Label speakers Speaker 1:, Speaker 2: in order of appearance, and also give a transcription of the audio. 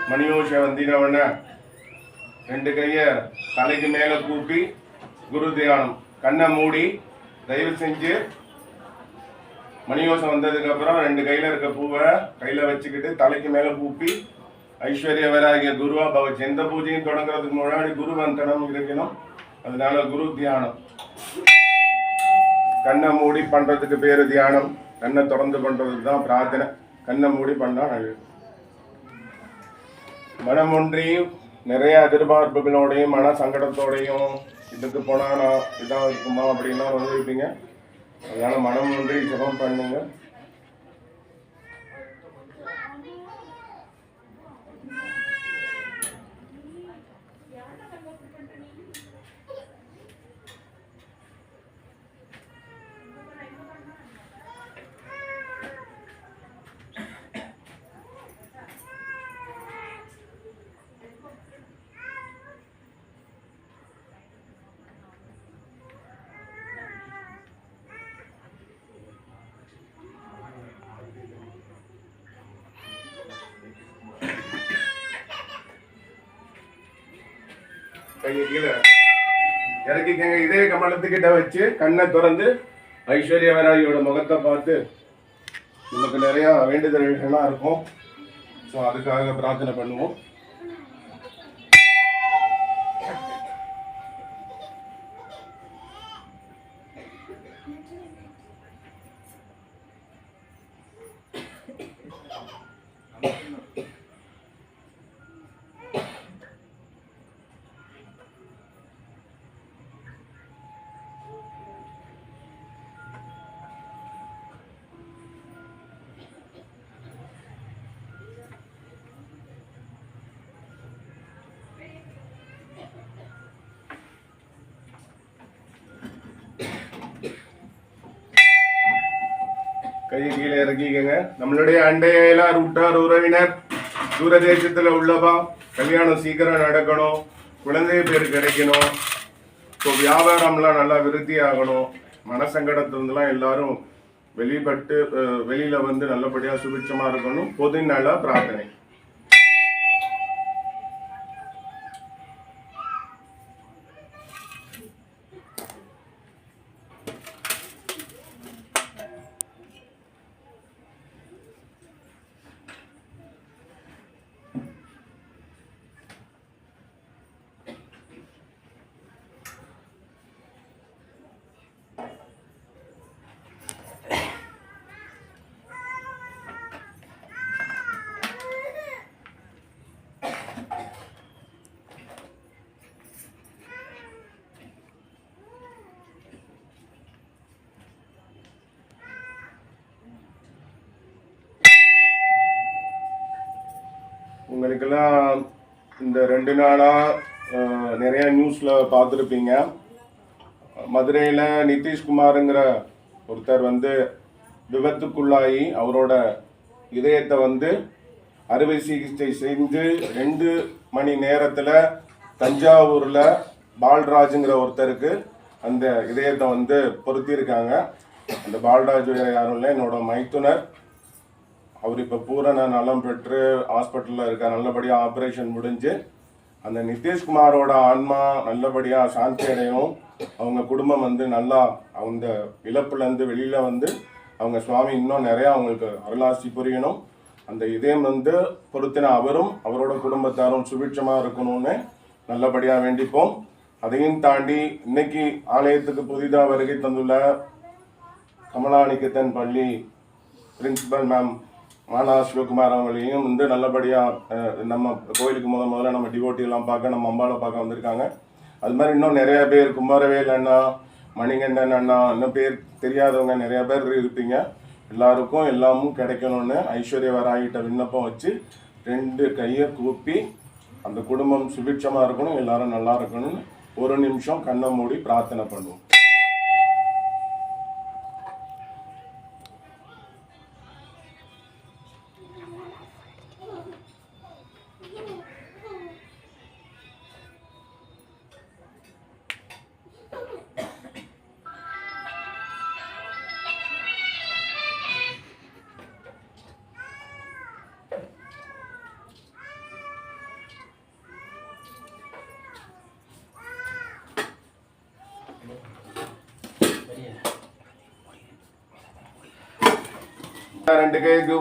Speaker 1: மணியோஷ வந்தினவன ரெண்டு கைய தலைக்கு மேல கூப்பி குரு தியானம். கண்ணை மூடி தயவு செஞ்சு மணியோசம் வந்ததுக்கு அப்புறம் ரெண்டு கையில இருக்க பூவை கையில வச்சுக்கிட்டு தலைக்கு மேல கூப்பி ஐஸ்வர்யவராகிய குருவா பவச்சு. எந்த பூஜையும் தொடங்குறதுக்கு முன்னாடி குரு வந்தனம் இருக்கணும். அதனால குரு தியானம். கண்ணை மூடி பண்றதுக்கு பேரு தியானம். கண்ணை திறந்து பண்றதுக்கு தான் பிரார்த்தனை. கண்ணை மூடி பண்ணா நல்லது. மனம் ஒன்றி நிறைய எதிர்பார்ப்புகளோடையும் மன சங்கடத்தோடையும் இதுக்கு போனா நான் இதான் இருக்குமா அப்படின்னா வந்துருப்பீங்க. அதனால மனம் ஒன்றி ஜெபம் பண்ணுங்க. கையை கீழே இறக்கிக்கங்க. இதே கமலத்துக்கிட்ட வச்சு கண்ணை திறந்து ஐஸ்வர்யவராகியோட முகத்தை பார்த்து நமக்கு நிறைய வேண்டுதல்கள்லாம் இருக்கும். ஸோ அதுக்காக பிரார்த்தனை பண்ணுவோம். கையை கீழே இறக்கிக்கங்க. நம்மளுடைய அண்டையெல்லாம் உற்றார் உறவினர் தூரதேசத்துல உள்ளவா கல்யாணம் சீக்கிரம் நடக்கணும், குழந்தை பேர் கிடைக்கணும், ஸோ வியாபாரம்லாம் நல்லா விருத்தி ஆகணும், மனசங்கடத்திலிருந்துலாம் எல்லாரும் வெளியில வந்து நல்லபடியா சுபிட்சமா இருக்கணும். பொது நல பிரார்த்தனை. உங்களுக்கெல்லாம் இந்த 2 நாளா நிறைய நியூஸ்ல பார்த்துருப்பீங்க. மதுரையில் நிதிஷ்குமாருங்கிற ஒருத்தர் வந்து விபத்துக்குள்ளாகி அவரோட இதயத்தை வந்து அறுவை சிகிச்சை செஞ்சு 2 மணி நேரத்தில் தஞ்சாவூரில் பால்ராஜுங்கிற ஒருத்தருக்கு அந்த இதயத்தை வந்து பொருத்தியிருக்காங்க. அந்த பால்ராஜ் யாரும் இல்லை, என்னோட மைத்துனர். அவர் இப்போ பூரண நலம் பெற்று ஹாஸ்பிட்டலில் இருக்க. நல்லபடியாக ஆப்ரேஷன் முடிஞ்சு அந்த நிதிஷ்குமாரோட ஆன்மா நல்லபடியாக சாந்தி அடையும். அவங்க குடும்பம் வந்து நல்லா அந்த இழப்புலேருந்து வெளியில் வந்து அவங்க சுவாமி இன்னும் நிறையா அவங்களுக்கு அருளாசி புரியணும். அந்த இதயம் வந்து பொருத்தின அவரும் அவரோட குடும்பத்தாரும் சுபிட்சமாக இருக்கணும்னு நல்லபடியாக வேண்டிப்போம். அதையும் தாண்டி இன்னைக்கு ஆலயத்துக்கு புதிதாக வருகை தந்துள்ள கமலாநிகேதன் பள்ளி பிரின்சிபல் மேம் மாலா சிவகுமார் அவங்களையும் வந்து நல்லபடியாக நம்ம கோயிலுக்கு முதல்ல நம்ம டிவோட்டியெல்லாம் பார்க்க, நம்ம அம்பாவை பார்க்க வந்திருக்காங்க. அது மாதிரி இன்னும் நிறைய பேர், குமாரவேல் அண்ணா, மணிகண்டன் அண்ணா, இன்னும் பேர் தெரியாதவங்க நிறைய பேர் இருப்பீங்க. எல்லாருக்கும் எல்லாமும் கிடைக்கணும்னு ஐஸ்வர்யவராகிட்ட விண்ணப்பம் வச்சு 2 கையை கூப்பி அந்த குடும்பம் சுபிட்சமாக இருக்கணும், எல்லாரும் நல்லா இருக்கணும்னு 1 நிமிஷம் கண்ணை மூடி பிரார்த்தனை பண்ணுவோம். ரெண்டு கைக்கு